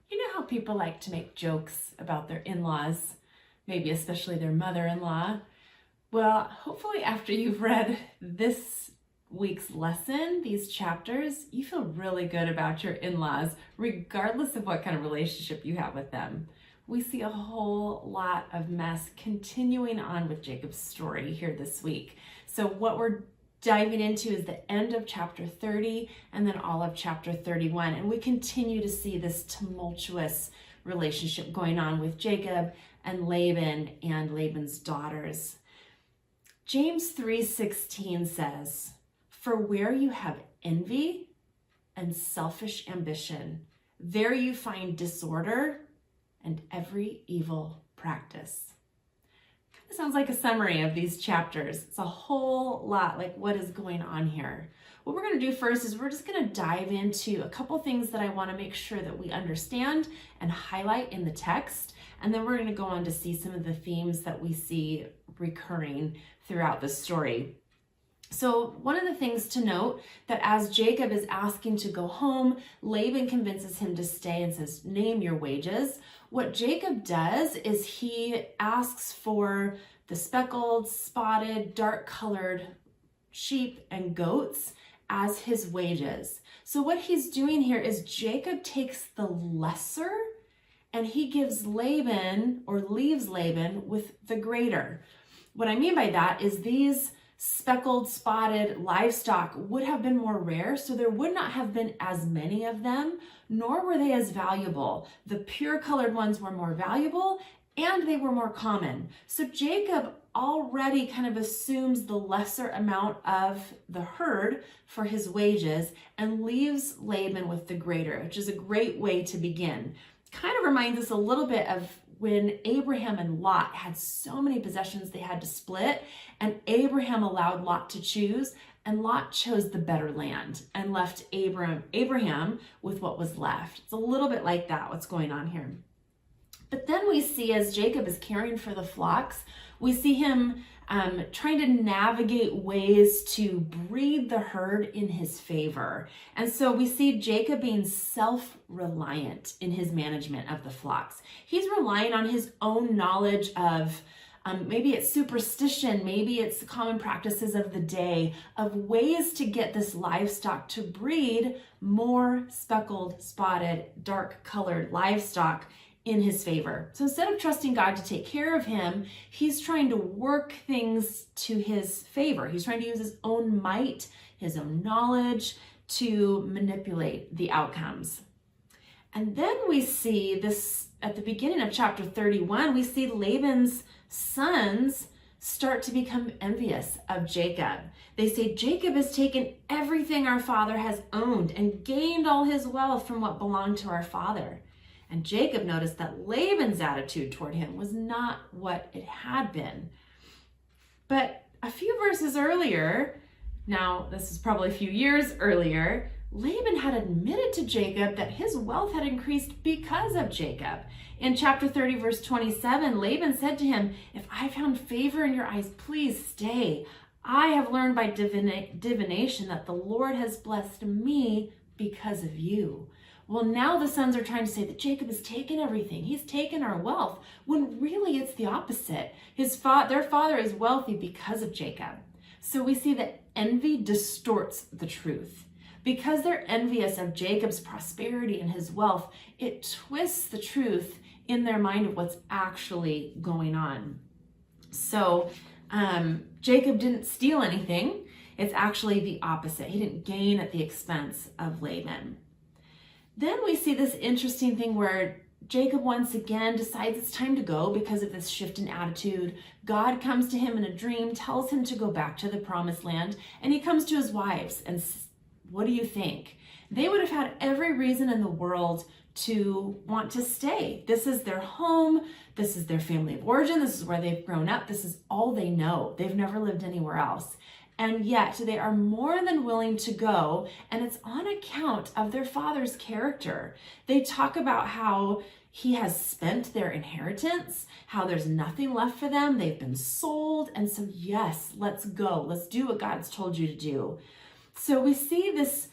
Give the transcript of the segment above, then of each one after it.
You know how people like to make jokes about their in-laws, maybe especially their mother-in-law? Well, hopefully after you've read this week's lesson, these chapters, you feel really good about your in-laws, regardless of what kind of relationship you have with them. We see a whole lot of mess continuing on with Jacob's story here this week. So what we're diving into is the end of chapter 30 and then all of chapter 31. And we continue to see this tumultuous relationship going on with Jacob and Laban and Laban's daughters. James 3:16 says, "For where you have envy and selfish ambition, there you find disorder and every evil practice." It sounds like a summary of these chapters. It's a whole lot like what is going on here. What we're going to do first is we're just going to dive into a couple things that I want to make sure that we understand and highlight in the text. And then we're going to go on to see some of the themes that we see recurring throughout the story. So one of the things to note that as Jacob is asking to go home, Laban convinces him to stay and says, "Name your wages." What Jacob does is he asks for the speckled, spotted, dark-colored sheep and goats as his wages. So what he's doing here is Jacob takes the lesser and he gives Laban, or leaves Laban, with the greater. What I mean by that is these speckled, spotted livestock would have been more rare, so there would not have been as many of them, nor were they as valuable. The pure colored ones were more valuable and they were more common. So Jacob already kind of assumes the lesser amount of the herd for his wages and leaves Laban with the greater, which is a great way to begin. Kind of reminds us a little bit of when Abraham and Lot had so many possessions they had to split, and Abraham allowed Lot to choose, and Lot chose the better land and left Abraham with what was left. It's a little bit like that, what's going on here. But then we see as Jacob is caring for the flocks, we see him trying to navigate ways to breed the herd in his favor. And so we see Jacob being self-reliant in his management of the flocks. He's relying on his own knowledge of maybe it's superstition, maybe it's the common practices of the day, of ways to get this livestock to breed more speckled, spotted, dark-colored livestock in his favor. So instead of trusting God to take care of him, he's trying to work things to his favor. He's trying to use his own might, his own knowledge to manipulate the outcomes. And then we see this at the beginning of chapter 31, we see Laban's sons start to become envious of Jacob. They say, "Jacob has taken everything our father has owned and gained all his wealth from what belonged to our father." And Jacob noticed that Laban's attitude toward him was not what it had been. But a few verses earlier, now this is probably a few years earlier, Laban had admitted to Jacob that his wealth had increased because of Jacob. In chapter 30, verse 27, Laban said to him, "If I found favor in your eyes, please stay. I have learned by divination that the Lord has blessed me because of you." Well, now the sons are trying to say that Jacob has taken everything. He's taken our wealth, when really it's the opposite. Their father is wealthy because of Jacob. So we see that envy distorts the truth. Because they're envious of Jacob's prosperity and his wealth, it twists the truth in their mind of what's actually going on. So Jacob didn't steal anything. It's actually the opposite. He didn't gain at the expense of Laban. Then we see this interesting thing where Jacob once again decides it's time to go because of this shift in attitude. God comes to him in a dream, tells him to go back to the promised land, and he comes to his wives and says, "What do you think?" They would have had every reason in the world to want to stay. This is their home. This is their family of origin. This is where they've grown up. This is all they know. They've never lived anywhere else. And yet they are more than willing to go, and it's on account of their father's character. They talk about how he has spent their inheritance, how there's nothing left for them. They've been sold, and so yes, let's go. Let's do what God's told you to do. So we see this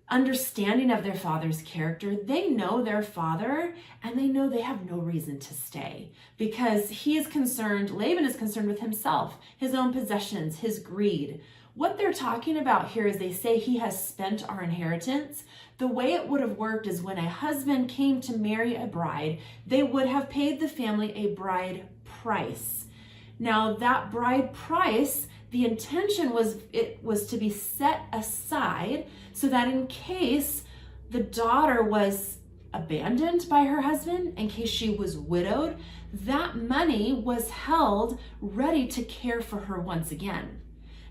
understanding of their father's character. They know their father, and they know they have no reason to stay because Laban is concerned with himself, his own possessions, his greed. What they're talking about here is they say he has spent our inheritance. The way it would have worked is when a husband came to marry a bride, they would have paid the family a bride price. Now that bride price, the intention was to be set aside so that in case the daughter was abandoned by her husband, in case she was widowed, that money was held ready to care for her once again.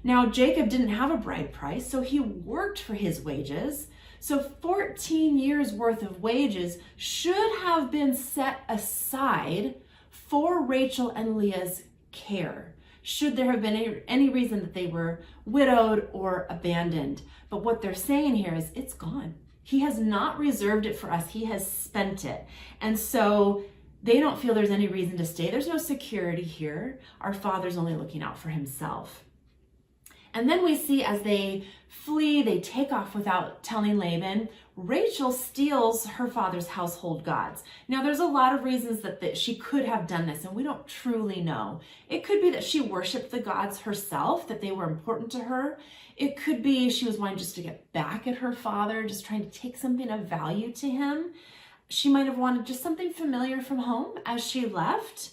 Now, Jacob didn't have a bride price, so he worked for his wages. So 14 years worth of wages should have been set aside for Rachel and Leah's care, should there have been any reason that they were widowed or abandoned. But what they're saying here is it's gone. He has not reserved it for us. He has spent it. And so they don't feel there's any reason to stay. There's no security here. Our father's only looking out for himself. And then we see as they flee, they take off without telling Laban. Rachel steals her father's household gods. Now, there's a lot of reasons that she could have done this, and we don't truly know. It could be that she worshiped the gods herself, that they were important to her. It could be she was wanting just to get back at her father, just trying to take something of value to him. She might have wanted just something familiar from home as she left.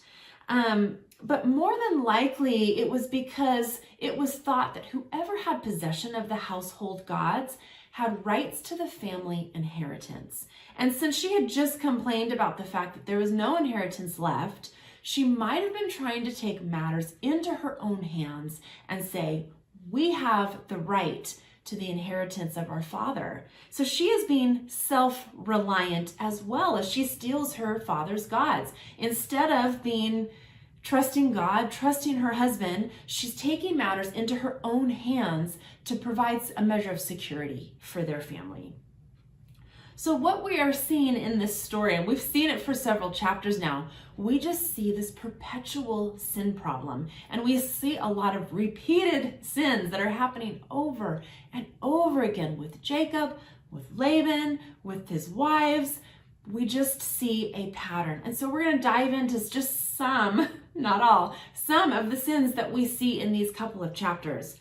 But more than likely, it was because it was thought that whoever had possession of the household gods had rights to the family inheritance. And since she had just complained about the fact that there was no inheritance left, she might have been trying to take matters into her own hands and say, we have the right to the inheritance of our father. So she is being self-reliant as well as she steals her father's gods. Instead of trusting God, trusting her husband, she's taking matters into her own hands to provide a measure of security for their family. So what we are seeing in this story, and we've seen it for several chapters now, we just see this perpetual sin problem. And we see a lot of repeated sins that are happening over and over again with Jacob, with Laban, with his wives. We just see a pattern. And so we're going to dive into just some, not all, some of the sins that we see in these couple of chapters.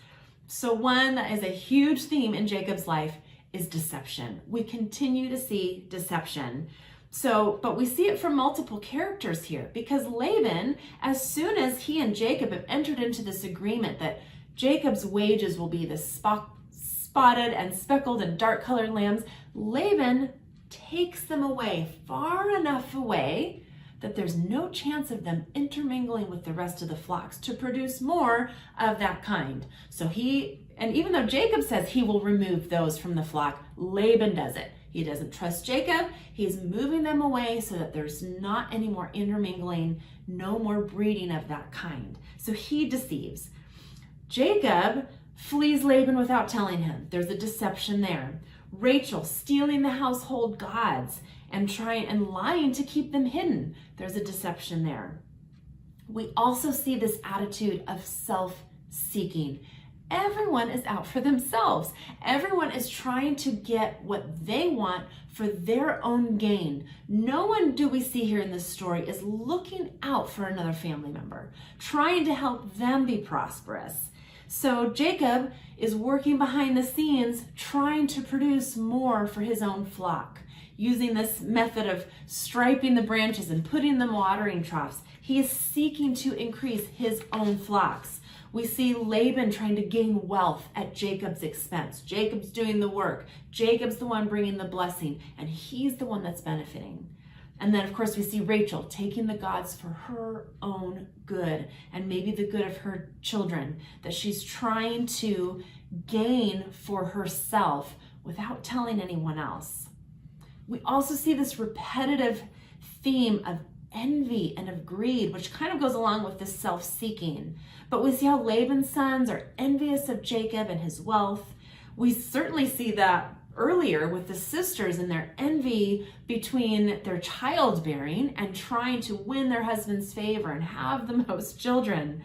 So one that is a huge theme in Jacob's life is deception. We continue to see deception. But we see it from multiple characters here because Laban, as soon as he and Jacob have entered into this agreement that Jacob's wages will be the spotted and speckled and dark colored lambs, Laban takes them away, far enough away that there's no chance of them intermingling with the rest of the flocks to produce more of that kind. And even though Jacob says he will remove those from the flock, Laban does it. He doesn't trust Jacob. He's moving them away so that there's not any more intermingling, no more breeding of that kind. So he deceives. Jacob flees Laban without telling him. There's a deception there. Rachel stealing the household gods and lying to keep them hidden. There's a deception there. We also see this attitude of self-seeking. Everyone is out for themselves. Everyone is trying to get what they want for their own gain. No one, do we see here in this story, is looking out for another family member, trying to help them be prosperous. So Jacob is working behind the scenes, trying to produce more for his own flock, using this method of striping the branches and putting them watering troughs. He is seeking to increase his own flocks. We see Laban trying to gain wealth at Jacob's expense. Jacob's doing the work. Jacob's the one bringing the blessing, and he's the one that's benefiting. And then, of course, we see Rachel taking the gods for her own good and maybe the good of her children, that she's trying to gain for herself without telling anyone else. We also see this repetitive theme of envy and of greed, which kind of goes along with this self-seeking. But we see how Laban's sons are envious of Jacob and his wealth. We certainly see that earlier with the sisters and their envy between their childbearing and trying to win their husband's favor and have the most children.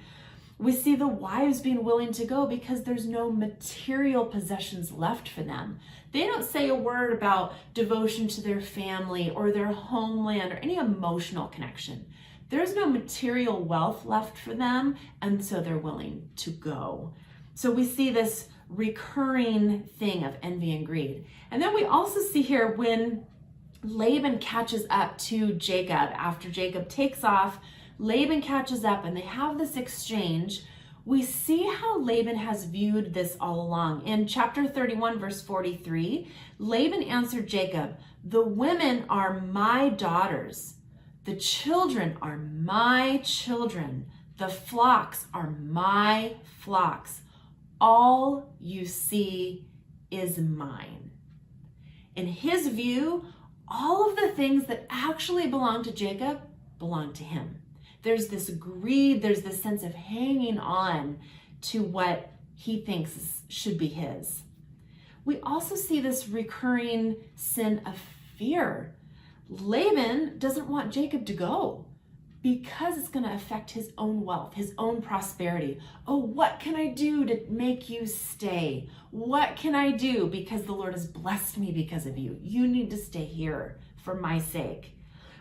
We see the wives being willing to go because there's no material possessions left for them. They don't say a word about devotion to their family or their homeland or any emotional connection. There's no material wealth left for them, and so they're willing to go. So we see this recurring thing of envy and greed. And then we also see here when Laban catches up to Jacob, after Jacob takes off, Laban catches up and they have this exchange. We see how Laban has viewed this all along. In chapter 31, verse 43, Laban answered Jacob, "The women are my daughters. The children are my children. The flocks are my flocks. All you see is mine." In his view, all of the things that actually belong to Jacob belong to him. There's this greed, there's this sense of hanging on to what he thinks should be his. We also see this recurring sin of fear. Laban doesn't want Jacob to go because it's going to affect his own wealth, his own prosperity. Oh, what can I do to make you stay? What can I do because the Lord has blessed me because of you? You need to stay here for my sake.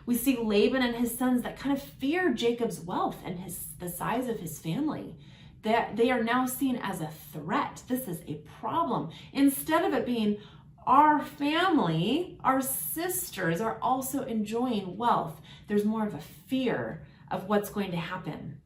We see Laban and his sons that kind of fear Jacob's wealth and the size of his family. That they are now seen as a threat. This is a problem. Instead of it being our family, our sisters are also enjoying wealth, there's more of a fear of what's going to happen.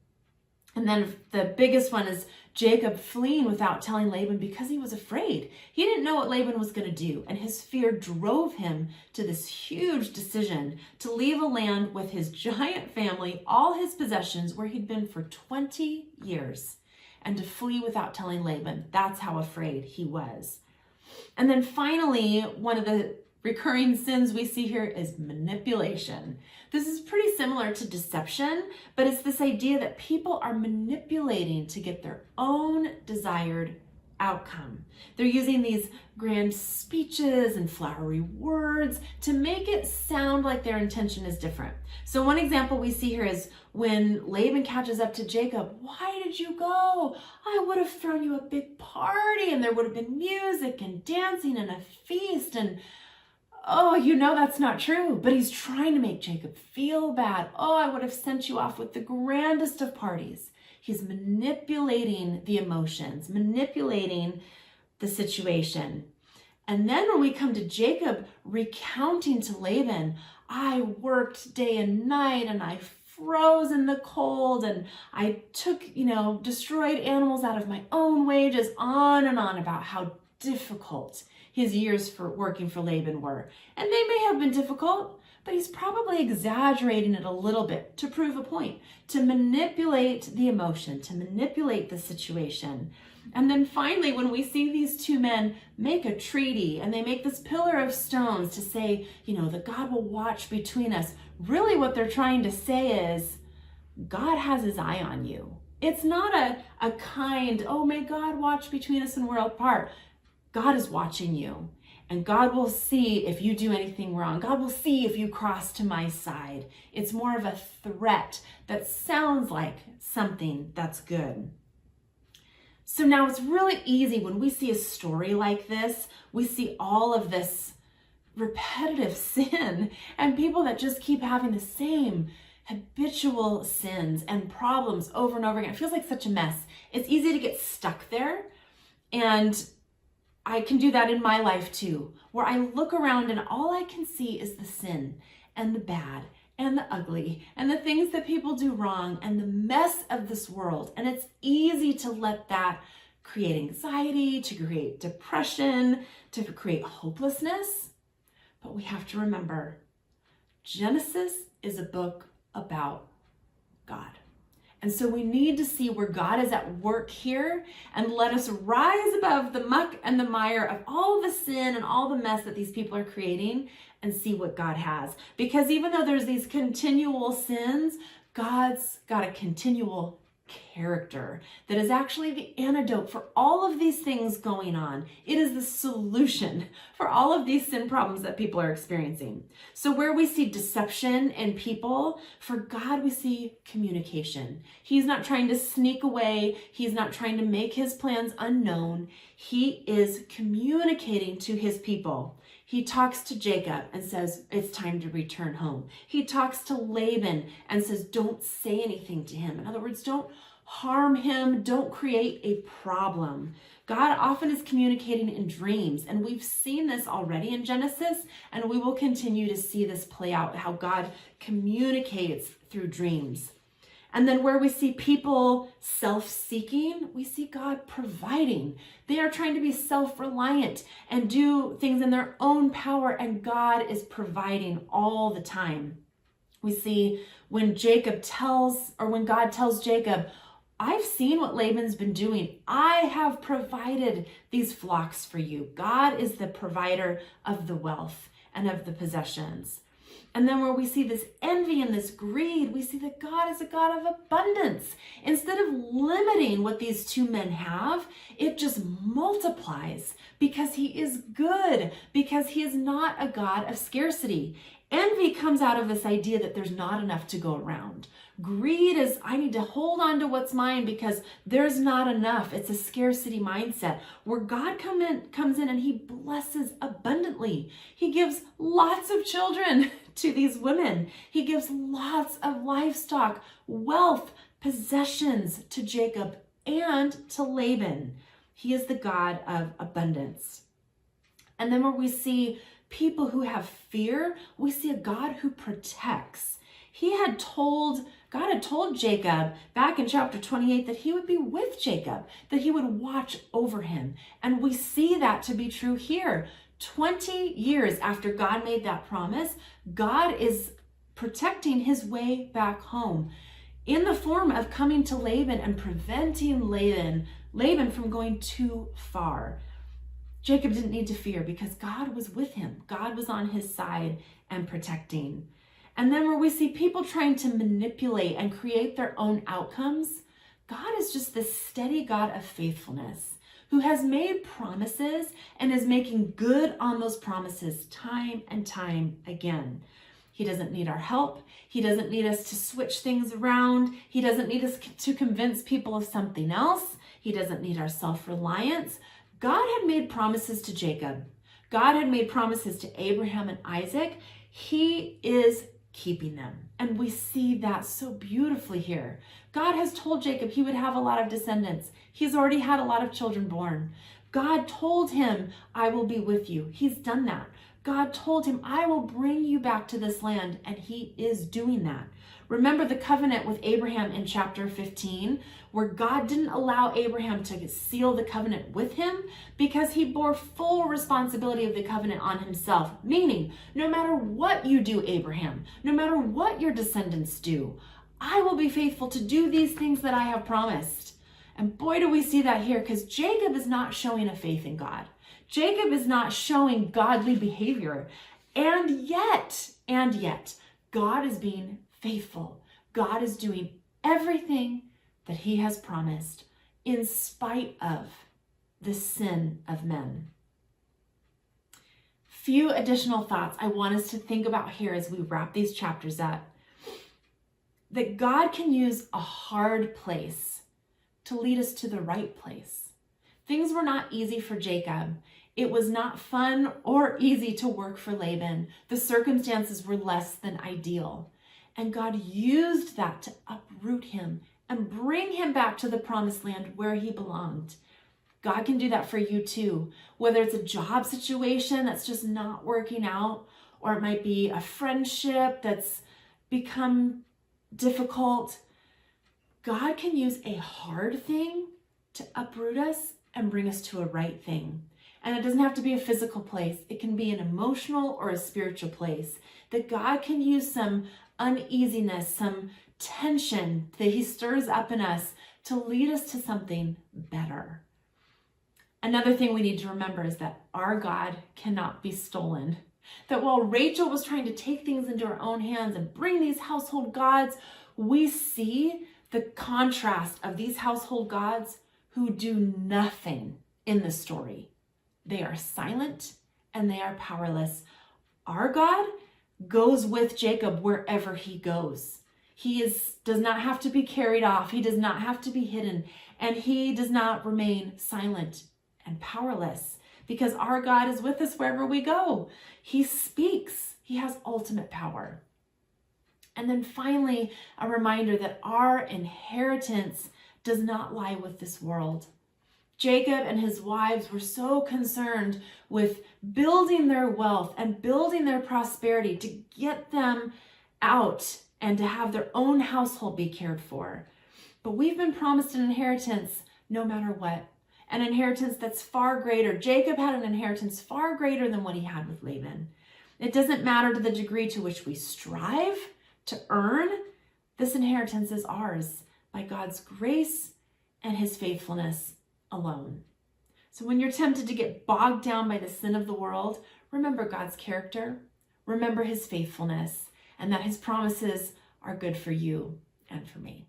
And then the biggest one is Jacob fleeing without telling Laban because he was afraid. He didn't know what Laban was going to do, and his fear drove him to this huge decision to leave a land with his giant family, all his possessions, where he'd been for 20 years, and to flee without telling Laban. That's how afraid he was. And then finally, one of the recurring sins we see here is manipulation. This is pretty similar to deception, but it's this idea that people are manipulating to get their own desired outcome. They're using these grand speeches and flowery words to make it sound like their intention is different. So one example we see here is when Laban catches up to Jacob. "Why did you go? I would have thrown you a big party and there would have been music and dancing and a feast." And oh, you know that's not true, but he's trying to make Jacob feel bad. "Oh, I would have sent you off with the grandest of parties." He's manipulating the emotions, manipulating the situation. And then when we come to Jacob recounting to Laban, "I worked day and night and I froze in the cold and I took, destroyed animals out of my own wages," on and on about how difficult his years for working for Laban were. And they may have been difficult, but he's probably exaggerating it a little bit to prove a point, to manipulate the emotion, to manipulate the situation. And then finally, when we see these two men make a treaty and they make this pillar of stones to say, that God will watch between us, really what they're trying to say is, God has his eye on you. It's not a kind, "Oh, may God watch between us and we're apart." God is watching you, and God will see if you do anything wrong. God will see if you cross to my side. It's more of a threat that sounds like something that's good. So now it's really easy when we see a story like this, we see all of this repetitive sin and people that just keep having the same habitual sins and problems over and over again. It feels like such a mess. It's easy to get stuck there. And I can do that in my life too, where I look around and all I can see is the sin and the bad and the ugly and the things that people do wrong and the mess of this world. And it's easy to let that create anxiety, to create depression, to create hopelessness. But we have to remember, Genesis is a book about God. And so we need to see where God is at work here and let us rise above the muck and the mire of all the sin and all the mess that these people are creating and see what God has. Because even though there's these continual sins, God's got a continual character that is actually the antidote for all of these things going on. It is the solution for all of these sin problems that people are experiencing. So where we see deception in people, for God we see communication. He's not trying to sneak away. He's not trying to make his plans unknown. He is communicating to his people. He talks to Jacob and says, it's time to return home. He talks to Laban and says, don't say anything to him. In other words, don't harm him. Don't create a problem. God often is communicating in dreams, and we've seen this already in Genesis, and we will continue to see this play out, how God communicates through dreams. And then where we see people self-seeking, we see God providing. They are trying to be self-reliant and do things in their own power, and God is providing all the time. We see when God tells Jacob, I've seen what Laban's been doing. I have provided these flocks for you. God is the provider of the wealth and of the possessions. And then where we see this envy and this greed, we see that God is a God of abundance. Instead of limiting what these two men have, it just multiplies because he is good, because he is not a God of scarcity. Envy comes out of this idea that there's not enough to go around. Greed is, I need to hold on to what's mine because there's not enough. It's a scarcity mindset where God comes in and he blesses abundantly. He gives lots of children to these women. He gives lots of livestock, wealth, possessions to Jacob and to Laban. He is the God of abundance. And then where we see people who have fear, we see a God who protects. God had told Jacob back in chapter 28 that he would be with Jacob, that he would watch over him. And we see that to be true here. 20 years after God made that promise, God is protecting his way back home in the form of coming to Laban and preventing Laban from going too far. Jacob didn't need to fear because God was with him. God was on his side and protecting. And then where we see people trying to manipulate and create their own outcomes, God is just this steady God of faithfulness who has made promises and is making good on those promises time and time again. He doesn't need our help. He doesn't need us to switch things around. He doesn't need us to convince people of something else. He doesn't need our self-reliance. God had made promises to Jacob. God had made promises to Abraham and Isaac. He is keeping them. And we see that so beautifully here. God has told Jacob he would have a lot of descendants. He's already had a lot of children born. God told him, I will be with you. He's done that. God told him, I will bring you back to this land, and he is doing that. Remember the covenant with Abraham in chapter 15, where God didn't allow Abraham to seal the covenant with him because he bore full responsibility of the covenant on himself. Meaning, no matter what you do, Abraham, no matter what your descendants do, I will be faithful to do these things that I have promised. And boy, do we see that here, because Jacob is not showing a faith in God. Jacob is not showing godly behavior. And yet, God is being faithful. God is doing everything that he has promised in spite of the sin of men. Few additional thoughts I want us to think about here as we wrap these chapters up. That God can use a hard place to lead us to the right place. Things were not easy for Jacob. It was not fun or easy to work for Laban. The circumstances were less than ideal. And God used that to uproot him and bring him back to the promised land where he belonged. God can do that for you too. Whether it's a job situation that's just not working out, or it might be a friendship that's become difficult. God can use a hard thing to uproot us and bring us to a right thing. And it doesn't have to be a physical place. It can be an emotional or a spiritual place. That God can use some uneasiness, some tension that he stirs up in us to lead us to something better. Another thing we need to remember is that our God cannot be stolen. That while Rachel was trying to take things into her own hands and bring these household gods, we see the contrast of these household gods who do nothing in the story. They are silent and they are powerless. Our God goes with Jacob wherever he goes. He does not have to be carried off. He does not have to be hidden. And he does not remain silent and powerless because our God is with us wherever we go. He speaks. He has ultimate power. And then finally, a reminder that our inheritance does not lie with this world. Jacob and his wives were so concerned with building their wealth and building their prosperity to get them out and to have their own household be cared for. But we've been promised an inheritance no matter what, an inheritance that's far greater. Jacob had an inheritance far greater than what he had with Laban. It doesn't matter to the degree to which we strive to earn, this inheritance is ours by God's grace and his faithfulness alone. So when you're tempted to get bogged down by the sin of the world, remember God's character, remember his faithfulness, and that his promises are good for you and for me.